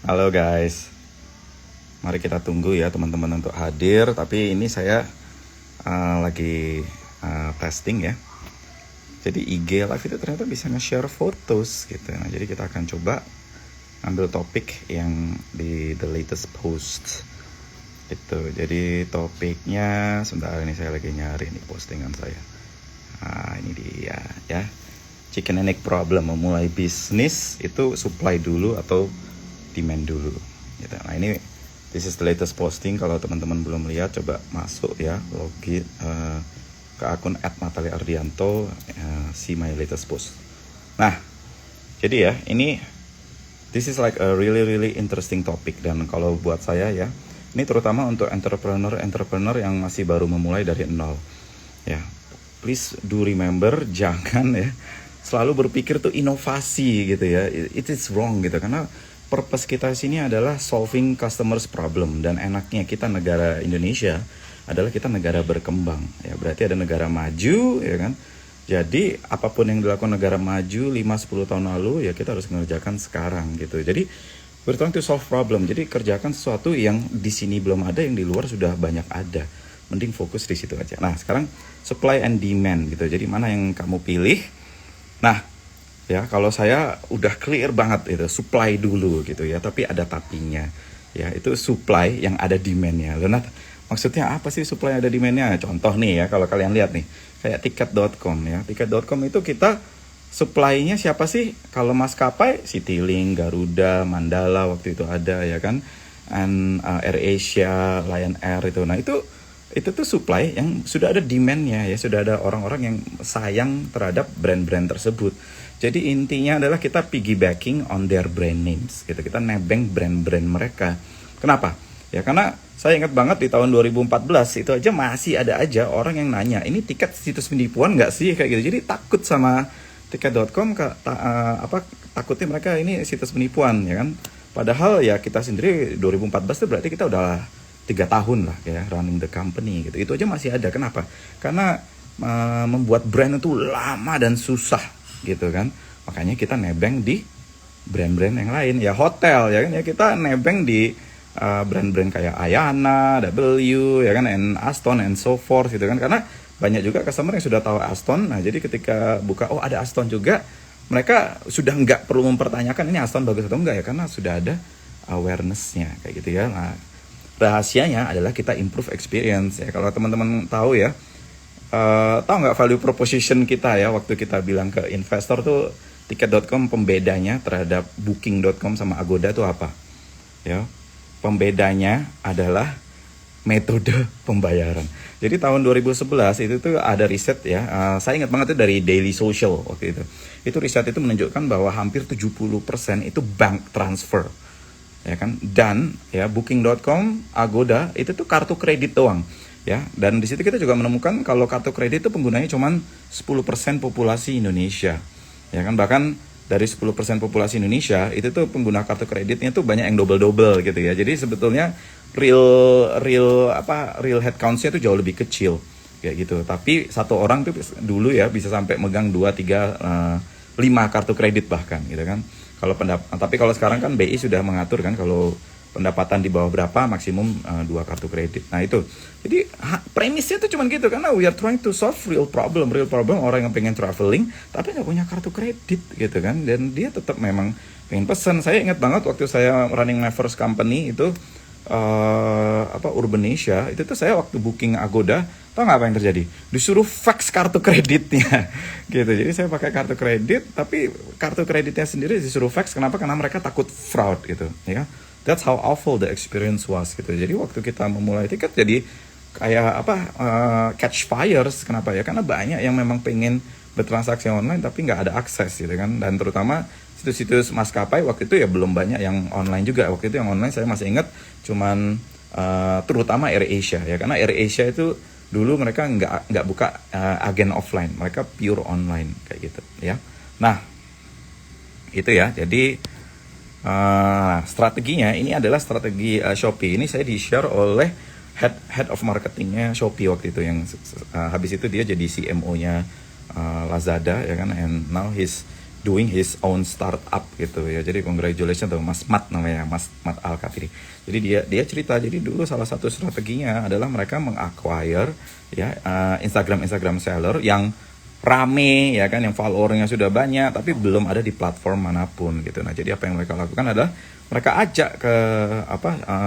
Halo guys, mari kita tunggu ya teman-teman untuk hadir. Tapi ini saya lagi testing ya. Jadi IG Live itu ternyata bisa nge-share fotos gitu. Nah, jadi kita akan coba ambil topik yang di the latest post gitu. Jadi topiknya sebentar, ini saya lagi nyari nih postingan saya. Nah, ini dia ya. Chicken and egg problem, memulai bisnis itu supply dulu atau demand dulu gitu. Nah, ini this is the latest posting. Kalau teman-teman belum lihat, coba masuk ya, login ke akun @nataliardianto, see my latest post. Nah, jadi ya, ini this is like a really interesting topic. Dan kalau buat saya ya, ini terutama untuk entrepreneur yang masih baru memulai dari nol ya. Please do remember, jangan ya selalu berpikir tuh inovasi gitu ya. It is wrong gitu, karena purpose kita sini adalah solving customers problem. Dan enaknya kita negara Indonesia adalah kita negara berkembang ya, berarti ada negara maju ya kan. Jadi apapun yang dilakukan negara maju 5-10 tahun lalu ya, kita harus mengerjakan sekarang gitu. Jadi we're trying to solve problem. Jadi kerjakan sesuatu yang di sini belum ada, yang di luar sudah banyak ada. Mending fokus di situ aja. Nah, sekarang supply and demand gitu. Jadi mana yang kamu pilih? Nah, ya kalau saya udah clear banget itu, supply dulu gitu ya, tapi ada tapinya. Ya, itu supply yang ada demand-nya. Loh, Nat, maksudnya apa sih supply ada demand-nya? Contoh nih ya, kalau kalian lihat nih, kayak tiket.com ya. Tiket.com itu kita supply-nya siapa sih? Kalau maskapai, Citylink, Garuda, Mandala waktu itu ada ya kan. And AirAsia, Lion Air itu. Nah, itu tuh supply yang sudah ada demand-nya ya, sudah ada orang-orang yang sayang terhadap brand-brand tersebut. Jadi intinya adalah kita piggybacking on their brand names gitu. Kita nebeng brand-brand mereka. Kenapa? Ya karena saya ingat banget di tahun 2014 itu aja masih ada aja orang yang nanya, ini tiket situs penipuan nggak sih kayak gitu. Jadi takut sama tiket.com, takutnya mereka ini situs penipuan ya kan. Padahal ya kita sendiri 2014 itu berarti kita udah 3 tahun lah ya running the company gitu. Itu aja masih ada. Kenapa? Karena membuat brand itu lama dan susah gitu kan. Makanya kita nebeng di brand-brand yang lain ya, hotel ya kan, ya kita nebeng di brand-brand kayak Ayana, W ya kan, and Aston and so forth gitu kan. Karena banyak juga customer yang sudah tahu Aston. Nah, jadi ketika buka, oh ada Aston juga, mereka sudah nggak perlu mempertanyakan ini Aston bagus atau enggak ya, karena sudah ada awareness-nya kayak gitu ya. Nah, rahasianya adalah kita improve experience ya. Kalau teman-teman tahu ya, tahu nggak value proposition kita ya, waktu kita bilang ke investor tuh tiket.com pembedanya terhadap booking.com sama Agoda tuh apa ya? Pembedanya adalah metode pembayaran. Jadi tahun 2011 itu tuh ada riset ya, saya ingat banget itu dari Daily Social waktu itu. Itu riset itu menunjukkan bahwa hampir 70% itu bank transfer ya kan. Dan ya booking.com, Agoda itu tuh kartu kredit doang ya. Dan di situ kita juga menemukan kalau kartu kredit itu penggunanya cuma 10% populasi Indonesia ya kan. Bahkan dari 10% populasi Indonesia itu tuh pengguna kartu kreditnya tuh banyak yang double gitu ya. Jadi sebetulnya real head count-nya tuh jauh lebih kecil kayak gitu. Tapi satu orang tuh dulu ya bisa sampai megang 2, 3, 5 kartu kredit bahkan gitu kan. Tapi kalau sekarang kan BI sudah mengatur kan, kalau pendapatan di bawah berapa maksimum 2 kartu kredit. Nah itu, jadi premisnya tuh cuman gitu, karena we are trying to solve real problem orang yang pengen traveling tapi nggak punya kartu kredit gitu kan, dan dia tetap memang pengen pesan. Saya ingat banget waktu saya running my first company itu Urbanesia, itu tuh saya waktu booking Agoda, tau nggak apa yang terjadi? Disuruh fax kartu kreditnya gitu. Jadi saya pakai kartu kredit, tapi kartu kreditnya sendiri disuruh fax. Kenapa? Karena mereka takut fraud gitu ya. That's how awful the experience was gitu. Jadi waktu kita memulai tiket jadi kayak catch fires. Kenapa ya? Karena banyak yang memang pengen bertransaksi online tapi nggak ada akses gitu kan. Dan terutama situs-situs maskapai waktu itu ya belum banyak yang online juga. Waktu itu yang online saya masih ingat cuman terutama AirAsia ya, karena AirAsia itu dulu mereka nggak buka agen offline, mereka pure online kayak gitu ya. Nah itu ya, jadi strateginya ini adalah strategi Shopee. Ini saya di-share oleh head of marketingnya Shopee waktu itu, yang habis itu dia jadi CMO-nya Lazada ya kan, and now he's doing his own startup gitu ya. Jadi congratulations tuh Mas Mat namanya, Mas Mat Al-Katiri. Jadi dia cerita, jadi dulu salah satu strateginya adalah mereka meng-acquire ya Instagram seller yang rame ya kan, yang followernya sudah banyak tapi belum ada di platform manapun gitu. Nah, jadi apa yang mereka lakukan adalah mereka ajak ke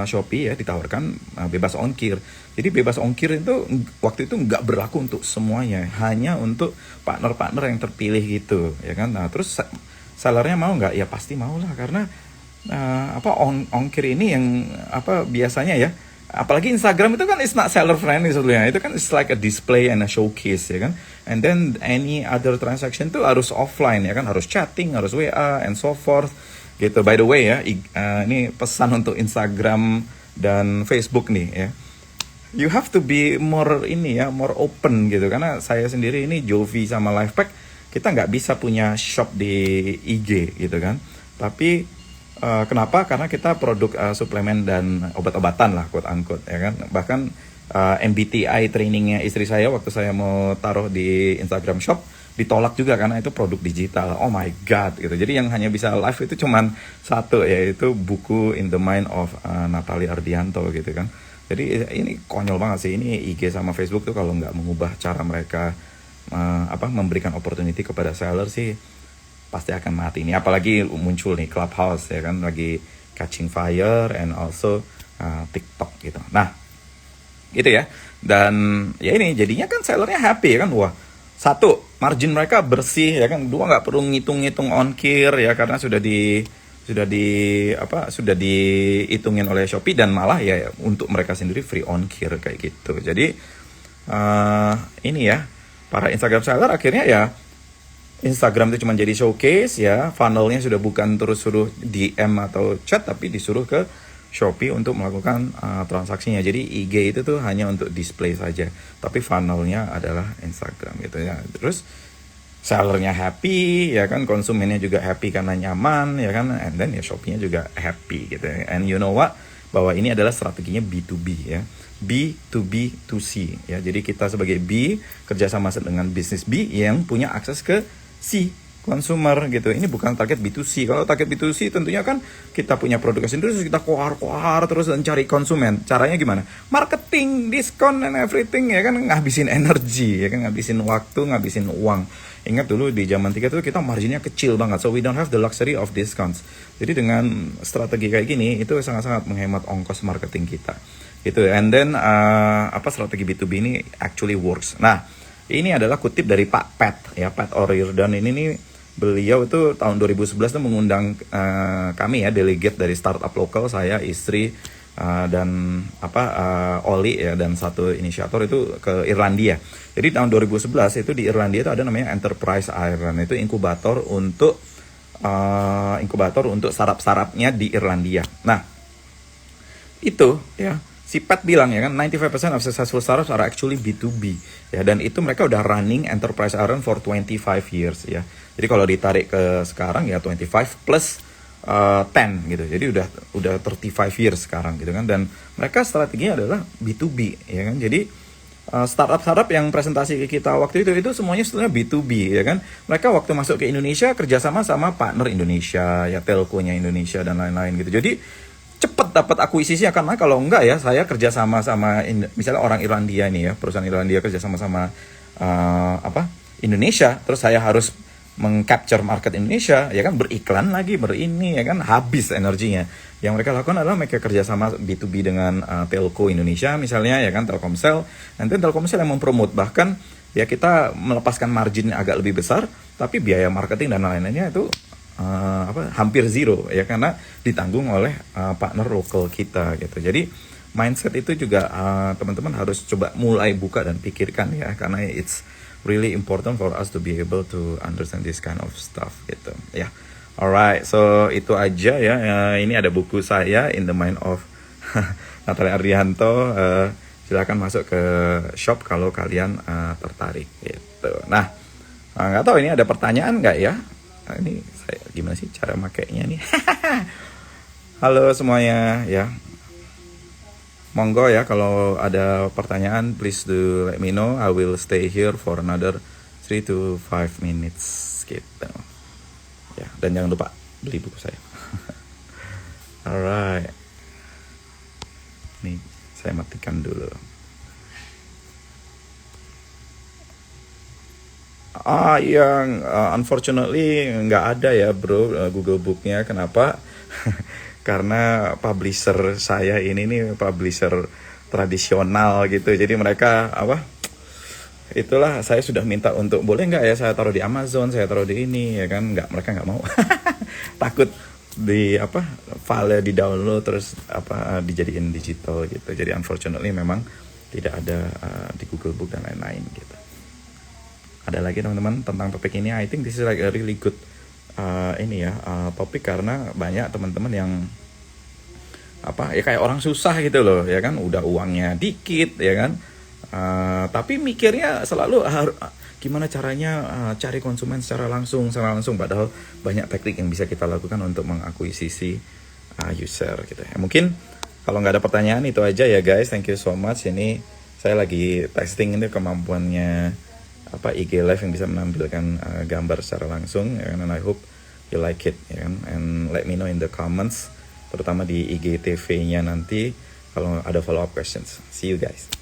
Shopee ya, ditawarkan bebas ongkir. Jadi bebas ongkir itu waktu itu nggak berlaku untuk semuanya, hanya untuk partner-partner yang terpilih gitu ya kan. Nah, terus sellernya mau nggak? Ya pasti mau lah, karena ongkir ini yang biasanya ya, apalagi Instagram itu kan is not seller friendly sebetulnya, itu kan it's like a display and a showcase ya kan. And then any other transaction tuh harus offline ya kan, harus chatting, harus WA and so forth gitu. By the way ya, ini pesan untuk Instagram dan Facebook nih ya, you have to be more more open gitu. Karena saya sendiri ini Jovi sama Lifepack, kita nggak bisa punya shop di IG gitu kan. Tapi kenapa? Karena kita produk suplemen dan obat-obatan lah, quote unquote ya kan. Bahkan MBTI trainingnya istri saya waktu saya mau taruh di Instagram shop ditolak juga karena itu produk digital. Oh my god gitu. Jadi yang hanya bisa live itu cuman satu, yaitu buku In the Mind of Natalie Ardianto gitu kan. Jadi ini konyol banget sih, ini IG sama Facebook tuh kalau nggak mengubah cara mereka memberikan opportunity kepada seller sih pasti akan mati. Ini apalagi muncul nih Clubhouse ya kan, lagi catching fire, and also TikTok gitu. Nah gitu ya, dan ya ini jadinya kan sellernya happy ya kan. Wah, satu, margin mereka bersih ya kan. Dua, nggak perlu ngitung-ngitung ongkir ya, karena sudah dihitungin oleh Shopee, dan malah ya untuk mereka sendiri free ongkir kayak gitu. Jadi ini ya, para Instagram seller akhirnya ya, Instagram itu cuma jadi showcase ya, funnelnya sudah bukan terus suruh DM atau chat, tapi disuruh ke Shopee untuk melakukan transaksinya. Jadi IG itu tuh hanya untuk display saja, tapi funnelnya adalah Instagram gitu ya. Terus sellernya happy ya kan, konsumennya juga happy karena nyaman ya kan, and then ya Shopee-nya juga happy gitu ya. And you know what, bahwa ini adalah strateginya B2B ya, B to B to C ya. Jadi kita sebagai B kerjasama dengan bisnis B yang punya akses ke C, consumer gitu. Ini bukan target B2C. Kalau target B2C tentunya kan kita punya produk sendiri, terus kita kohar terus dan cari konsumen. Caranya gimana? Marketing, diskon and everything ya kan, ngabisin energi ya kan, ngabisin waktu, ngabisin uang. Ingat dulu di zaman 3 itu kita marginnya kecil banget, so we don't have the luxury of discounts. Jadi dengan strategi kayak gini itu sangat-sangat menghemat ongkos marketing kita gitu. And then strategi B2B ini actually works. Nah, ini adalah kutip dari Pak Pat ya, Pat O'Riordan. Ini nih, beliau itu tahun 2011 tuh mengundang kami ya, delegate dari startup lokal, saya, istri, dan Oli ya, dan satu inisiator itu ke Irlandia. Jadi tahun 2011 itu di Irlandia itu ada namanya Enterprise Ireland, itu inkubator untuk startup-startupnya di Irlandia. Nah, itu ya, si Pat bilang ya kan, 95% of successful startups are actually B2B ya, dan itu mereka udah running Enterprise Ireland for 25 years ya. Jadi kalau ditarik ke sekarang ya 25 plus 10 gitu. Jadi udah 35 years sekarang gitu kan, dan mereka strateginya adalah B2B ya kan. Jadi startup yang presentasi ke kita waktu itu semuanya sebetulnya B2B ya kan. Mereka waktu masuk ke Indonesia kerjasama sama partner Indonesia ya, telkonya Indonesia dan lain-lain gitu. Jadi cepet dapat akuisisinya, karena kalau enggak ya, saya kerja sama misalnya orang Irlandia nih ya, perusahaan Irlandia kerja sama Indonesia, terus saya harus mengcapture market Indonesia ya kan, beriklan lagi, berini ya kan, habis energinya. Yang mereka lakukan adalah mereka kerja sama B2B dengan telco Indonesia misalnya ya kan, Telkomsel, nanti Telkomsel yang mempromote, bahkan ya kita melepaskan margin agak lebih besar, tapi biaya marketing dan lain-lainnya itu hampir zero ya, karena ditanggung oleh partner lokal kita gitu. Jadi mindset itu juga teman-teman harus coba mulai buka dan pikirkan ya, karena it's really important for us to be able to understand this kind of stuff gitu ya. Alright, so itu aja ya. Ini ada buku saya In the Mind of Natalie Ardianto. Silakan masuk ke shop kalau kalian tertarik gitu. Nah, nggak tahu ini ada pertanyaan nggak ya? Nah, ini saya gimana sih cara makainya nih? Halo semuanya ya. Monggo ya, kalau ada pertanyaan please do let me know. I will stay here for another 3 to 5 minutes gitu. Ya, dan jangan lupa beli buku saya. Alright. Nih, saya matikan dulu. Yang unfortunately nggak ada ya bro, Google Booknya. Kenapa? Karena publisher saya ini nih publisher tradisional gitu. Jadi mereka itulah saya sudah minta untuk boleh nggak ya saya taruh di Amazon, saya taruh di ini ya kan, nggak, mereka nggak mau. Takut di file di download terus dijadiin digital gitu. Jadi unfortunately memang tidak ada di Google Book dan lain-lain gitu. Ada lagi teman-teman tentang topik ini. I think this is like a really good topik, karena banyak teman-teman yang ya kayak orang susah gitu loh ya kan, udah uangnya dikit ya kan, tapi mikirnya selalu gimana caranya cari konsumen secara langsung, padahal banyak teknik yang bisa kita lakukan untuk mengakuisisi user gitu ya. Mungkin kalau nggak ada pertanyaan itu aja ya guys, thank you so much. Ini saya lagi testing ini kemampuannya IG Live yang bisa menampilkan gambar secara langsung ya kan, and I hope you like it ya kan, and let me know in the comments, terutama di IGTV-nya nanti kalau ada follow up questions. See you guys.